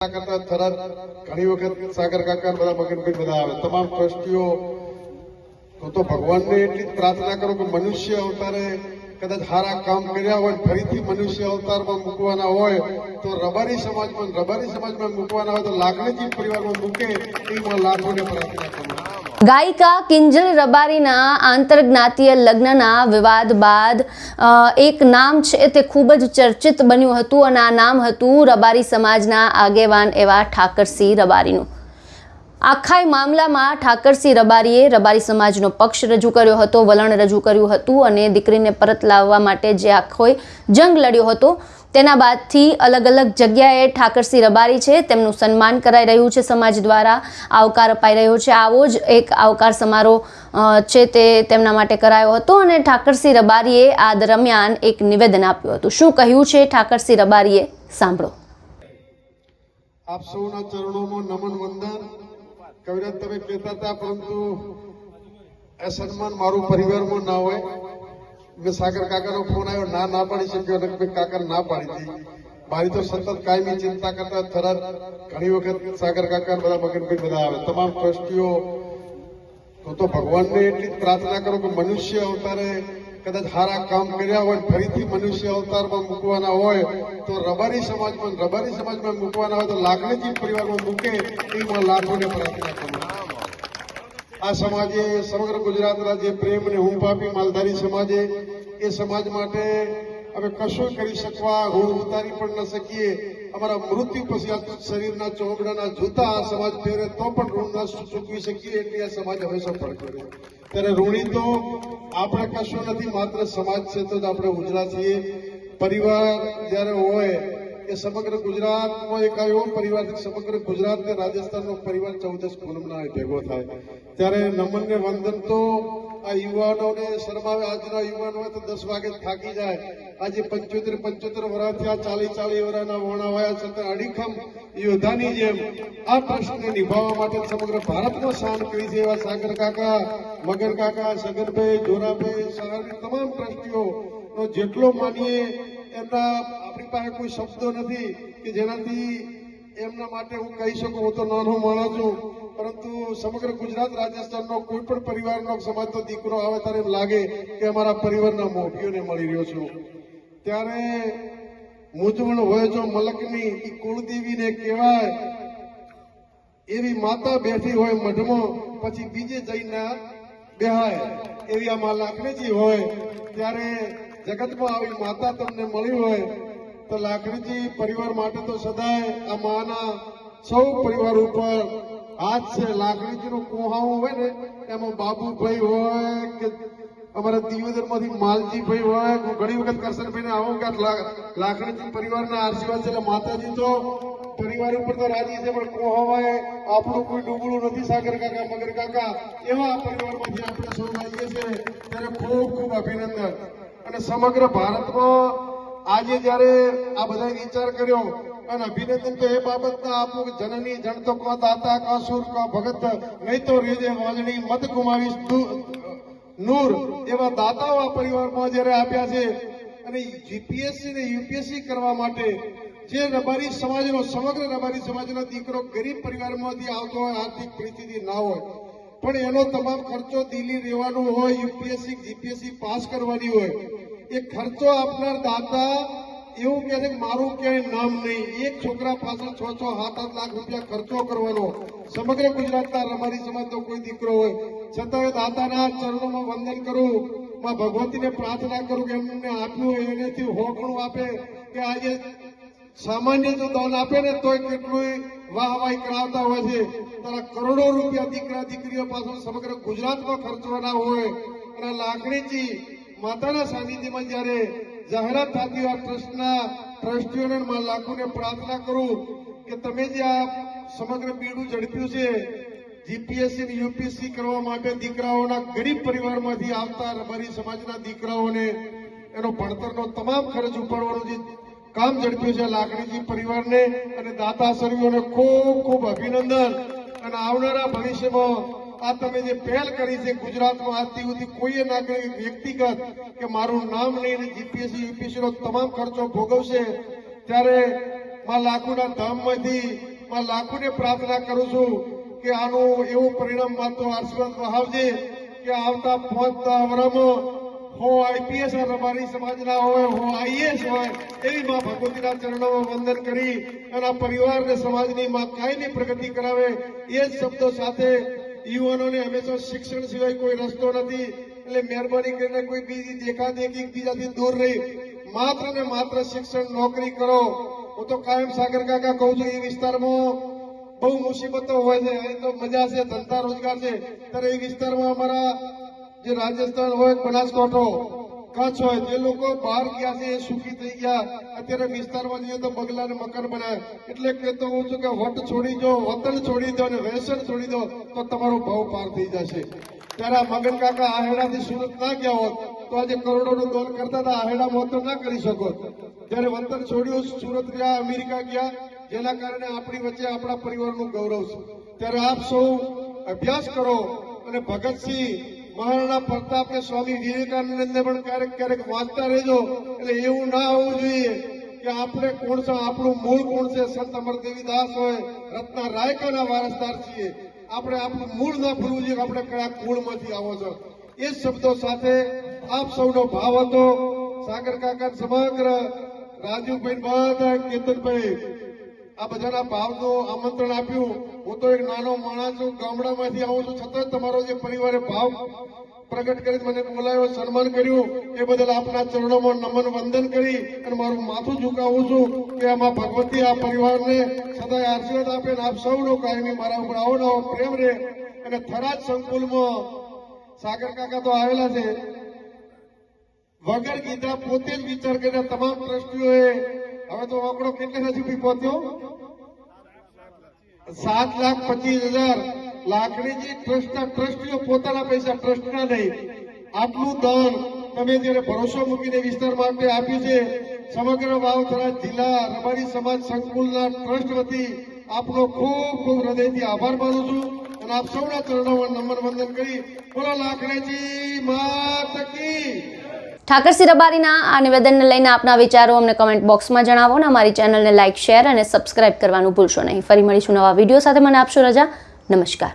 કરતા થરાદ ઘણી વખત સાગર કાકા બધા મગનભાઈ બધા આવે તમામ ટ્રસ્ટીઓ તો ભગવાનને એટલી જ પ્રાર્થના કરો કે મનુષ્ય અવતારે કદાચ સારા કામ કર્યા હોય ફરીથી મનુષ્ય અવતારમાં મૂકવાના હોય તો રબારી સમાજમાં મૂકવાના હોય તો લાગણીજી પરિવારમાં મૂકે એ લાખોને પ્રાર્થના કરું। ગાયિકા કિંજલ રબારીના આંતરજ્ઞાતીય લગ્નના વિવાદ બાદ એક નામ છે તે ખૂબ જ ચર્ચિત બન્યું હતું અને આ નામ હતું રબારી સમાજના આગેવાન એવા ઠાકરસિંહ રબારીનું। આખા મામલામાં ઠાકરસિંહ રબારીએ રબારી સમાજનો પક્ષ રજૂ કર્યો હતો, વલણ રજૂ કર્યું હતું અને દીકરીને પરત લાવવા માટે જે આખો જંગ લડ્યો હતો તેના બાદથી અલગ અલગ જગ્યાએ ઠાકરસિંહ રબારી છે તેમનું સન્માન કરાઈ રહ્યું છે, સમાજ દ્વારા આવકાર અપાઈ રહ્યો છે। આવો જ એક આવકાર સમારોહ છે તે તેમના માટે કરાયો હતો અને ઠાકરસિંહ રબારીએ આ દરમિયાન એક નિવેદન આપ્યું હતું। શું કહ્યું છે ઠાકરસિંહ રબારીએ, સાંભળો। આપ સૌના ચરણોમાં નમન વંદન। કવિરાજ તમે કહેતા હતા પરંતુ આ સન્માન મારું પરિવારમાં ના હોય। મેં સાગર કાકાનો ફોન આવ્યો, ના પાડી શક્યો અને મેં કાકા ના પાડી હતી। મારી તો સતત કાયમી ચિંતા કરતા થરાદ ઘણી વખત સાગર કાકા બધા મગનભાઈ બધા આવે તમામ ટ્રસ્ટીઓ તો ભગવાનને એટલી જ પ્રાર્થના કરો કે મનુષ્ય અવતારે કદાચ સારા કામ કર્યા હોય ફરીથી મનુષ્ય અવતારમાં મૂકવાના હોય તો રબારી સમાજમાં મૂકવાના હોય તો લાગણીજી પરિવારમાં મૂકે એ લાખોને પ્રાર્થના કરું। આ સમાજે સમગ્ર ગુજરાતના જે પ્રેમ અને હૂંફ આપી માલધારી સમાજે એ સમાજ માટે અમે કશું કરી શકવા હું ઉતારી પણ ન શકીએ। અમારા મૃત્યુ પછી આ શરીરના ચોમડાના જૂતા આ સમાજ પહેરે તો પણ ઋણ ન ચૂકવી શકીએ એટલે આ સમાજ હંમેશા પડે। ત્યારે ઋણી તો આપણે કશું નથી, માત્ર સમાજ છે તો જ આપણે ઉજળા છીએ। પરિવાર જ્યારે હોય એ સમગ્ર ગુજરાતમાં એક એવો પરિવાર સમગ્ર ગુજરાત ને રાજસ્થાનનો પરિવાર 14 પૂનમના ભેગો થાય ત્યારે નમન ને વંદન તો આ યુવાનોને શરમાવે। આજના યુવાન હોય તો 10 વાગે થાકી જાય। આજે 75 વર્ષ થયા, 40 વર્ષના વોણા વયા છતાં અડીખમ યોદ્ધાની જેમ આ પ્રશ્નને નિભાવવા માટે સમગ્ર ભારતમાં શાન કરી છે એવા સાગર કાકા, મગર કાકા, સગનભાઈ, જોરાભાઈ, સહારની તમામ ટ્રસ્ટીઓ જેટલો માનીએ એમના આપણી પાસે કોઈ શબ્દો નથી કે જેનાથી એમના માટે હું કહી શકું। હું તો નાનો માણસ છું પરંતુ સમગ્ર ગુજરાત રાજસ્થાનનો કોઈ પણ પરિવારનો સમાજનો દીકરો આવે ત્યારે એમ લાગે કે અમારા પરિવારના મોભીઓને મળી રહ્યો છું। ત્યારે મૂંઝવણ હોય જો મલકની એ કુળદેવીને કહેવાય એવી માતા બેઠી હોય મઢમાં પછી બીજે જઈને બેહાય એવી આમાં લાખણીજી હોય। ત્યારે જગતમાં આવી માતા તમને મળી હોય તો લાખણીજી પરિવાર માટે તો સદાય આ માના સૌ પરિવાર ઉપર હાથ છે। લાખણીજીનું કોહાવું હોય ને એમાં બાબુભાઈ હોય કે અમારા દિયોદરમાંથી માલજીભાઈ હોય, હું ઘણી વખત કરશનભાઈને આવું કે લાખણીજી પરિવારના આશીર્વાદ છે એટલે માતાજી તો પરિવાર ઉપર તો રાજી છે પણ કોહાવાય આપણું કોઈ ડૂબળું નથી। સાગર કાકા, મગર કાકા એવા પરિવારમાંથી આપણે સૌ આવીએ છીએ ત્યારે ખૂબ ખૂબ અભિનંદન। અને સમગ્ર ભારતમાં આજે જયારે આ બધા વિચાર કર્યો અને અભિનંદન તો એ બાબતના આપું કે જનની જણતો કો દાતા કા સુર કા ભગત નહીં તો રેજે વાજણી મત ગુમાવીશ નૂર એવા દાતાઓ આ પરિવારમાં જયારે આપ્યા છે। અને જીપીએસસી ને યુપીએસસી કરવા માટે જે રબારી સમાજનો સમગ્ર રબારી સમાજનો દીકરો ગરીબ પરિવારમાંથી આવતો હોય, આર્થિક પરિસ્થિતિ ના હોય પણ એનો તમામ ખર્ચો દિલ્હી રહેવાનો હોય, યુપીએસસી જીપીએસસી પાસ કરવાની હોય, એ ખર્ચો આપનાર દાતા એવું કહે છે કે મારું ક્યાંય નામ નહીં। એક છોકરા પાછળ 6-7 લાખ રૂપિયા ખર્ચો કરવાનો સમગ્ર ગુજરાતના રબારી સમાજનો કોઈ દીકરો હોય છતાં દાતાના ચરણોમાં વંદન કરું, માં ભગવતીને પ્રાર્થના કરું કે એમને આપ્યું હોય એનેથી હોકણું આપે કે આજે સામાન્ય જો દાન આપે ને તોય કેટલું વાહવાહી કરાવતા હોય છે। તારા કરોડો રૂપિયા દીકરા દીકરીઓ પાછળ સમગ્ર ગુજરાતમાં ખર્ચવાના હોય અને લાખણીજી માતાના સાનિધ્યમાં જયારે જાહેરાત થતી હોય ટ્રસ્ટના ટ્રસ્ટીઓને લાખોને પ્રાર્થના કરું કે તમે જે આ સમગ્ર બીડું ઝડપ્યું છે જીપીએસસી અને યુપીએસસી કરવા માટે દીકરાઓના ગરીબ પરિવારમાંથી આવતા રબારી સમાજના દીકરાઓને એનો ભણતરનો તમામ ખર્ચ ઉપાડવાનું જે કામ ઝડપ્યું છે લાખણીજી પરિવારને અને દાતાશ્રીઓને ખૂબ ખૂબ અભિનંદન। અને આવનારા ભવિષ્યમાં આ તમે જે પહેલ કરી છે ગુજરાતમાં આજથી સુધી કોઈએ ના કરી વ્યક્તિગત કે મારું નામ નહીં જીપીએસસી યુપીએસસી નો તમામ ખર્ચો ભોગવશે ત્યારે માં લાખોના ધામમાંથી માં લાખોને પ્રાર્થના કરું છું કે આનું એવું પરિણામ માત્ર આશીર્વાદ વહાવજે કે આવતા 5 વર્ષમાં હું આઈપીએસ રબારી સમાજના હોય, હું આઈએસ હોય એવી માં ભગવતીના ચરણોમાં વંદન કરી અને આ પરિવાર ને સમાજની માં કાયમી પ્રગતિ કરાવે એ જ શબ્દો સાથે યુવાનોને હંમેશા શિક્ષણ સિવાય કોઈ રસ્તો નથી. એટલે મહેરબાની કરીને કોઈ બીજી દેખાદેખી એકબીજાથી દૂર રહી માત્ર ને માત્ર શિક્ષણ નોકરી કરો. હું તો કાયમ સાગર કાકા કહું છું એ વિસ્તારમાં બહુ મુસીબતો હોય છે, અહીં તો મજા છે, ધંધા રોજગાર છે, ત્યારે એ વિસ્તારમાં અમારા જે રાજસ્થાન હોય, બનાસકાંઠો, કચ્છ હોય, જે લોકો બહાર ગયા છે એ સુખી થઈ ગયા. અત્યારે વિસ્તારમાં જઈએ તો બગલા ને મકાન બનાવે. એટલે કહેતો હું છું કે વટ છોડી દો, વતન છોડી દો અને વ્યસન છોડી દો તો તમારો ભાવ પાર થઈ જશે. ત્યારે આ મગન કાકા આહેડાથી સુરત ના ગયા હોત તો આજે કરોડોનું દોન કરતા હતા, આહેડામાં તો ના કરી શકો. જયારે વતન છોડ્યું, સુરત ગયા, અમેરિકા ગયા, જેના કારણે આપણી વચ્ચે આપણા પરિવારનું ગૌરવ છે. ત્યારે આપ સૌ અભ્યાસ કરો અને ભગતસિંહ, મહારાણા પ્રતાપ કે સ્વામી વિવેકાનંદને પણ ક્યારેક ક્યારેક વાંચતા રહેજો. એટલે એવું ના હોવું જોઈએ કે આપણે કોણ છે, આપણું મૂળ કોણ છે. સંત અમર દેવીદાસ હોય, રત્ના રાયકાના વારસદાર છીએ. આપણે આપણું મૂળ ના ભૂલવું જોઈએ કે આપણે કયા કુળમાંથી આવો છો. એ શબ્દો સાથે આપ સૌનો ભાવ હતો. સાગર કાકા સમગ્ર રાજુભાઈ, બધા કેતનભાઈ, આ બધાના ભાવનું આમંત્રણ આપ્યું. હું તો એક નાનો માણસ છું, ગામડામાંથી આવું છું, છતાં તમારો જે પરિવારે ભાવ પ્રગટ કરી મને બોલાવ્યો, સન્માન કર્યું એ બદલ આપના ચરણોમાં નમન વંદન કરી અને મારું માથું ઝુકાવું છું કે આમાં ભગવતી આ પરિવારને સદાય આશીર્વાદ આપે અને આપ સૌનો કાયમી મારા ઉપર આવો નવો પ્રેમ રહે. અને થરાદ સંકુલમાં સાગર કાકા તો આવેલા છે, વગર કીધા પોતે જ વિચાર કર્યા તમામ ટ્રસ્ટીઓએ. હવે તો આંકડો કેટલા સુધી પહોંચ્યો? 7,25,000 લાખણીજી ટ્રસ્ટના ટ્રસ્ટીઓ પોતાના પૈસા, ટ્રસ્ટના નહીં. આટલું દાન તમે જયારે ભરોસો મૂકીને વિસ્તાર માટે આપ્યું છે, સમગ્ર વાવથરા જિલ્લા રબારી સમાજ સંકુલના ટ્રસ્ટ વતી આપનો ખૂબ ખૂબ હૃદયથી આભાર માનું છું અને આપ સૌના ચરણોમાં નમન વંદન કરી બોલો લાખણીજી માત કી. ઠાકરસિંહ રબારીના આ નિવેદનને લઈને આપના વિચારો અમને કમેન્ટ બોક્સમાં જણાવો અને અમારી ચેનલને લાઇક, શેર અને સબસ્ક્રાઇબ કરવાનું ભૂલશો નહીં. ફરી મળીશું નવા વિડીયો સાથે. મને આપશો રજા. નમસ્કાર.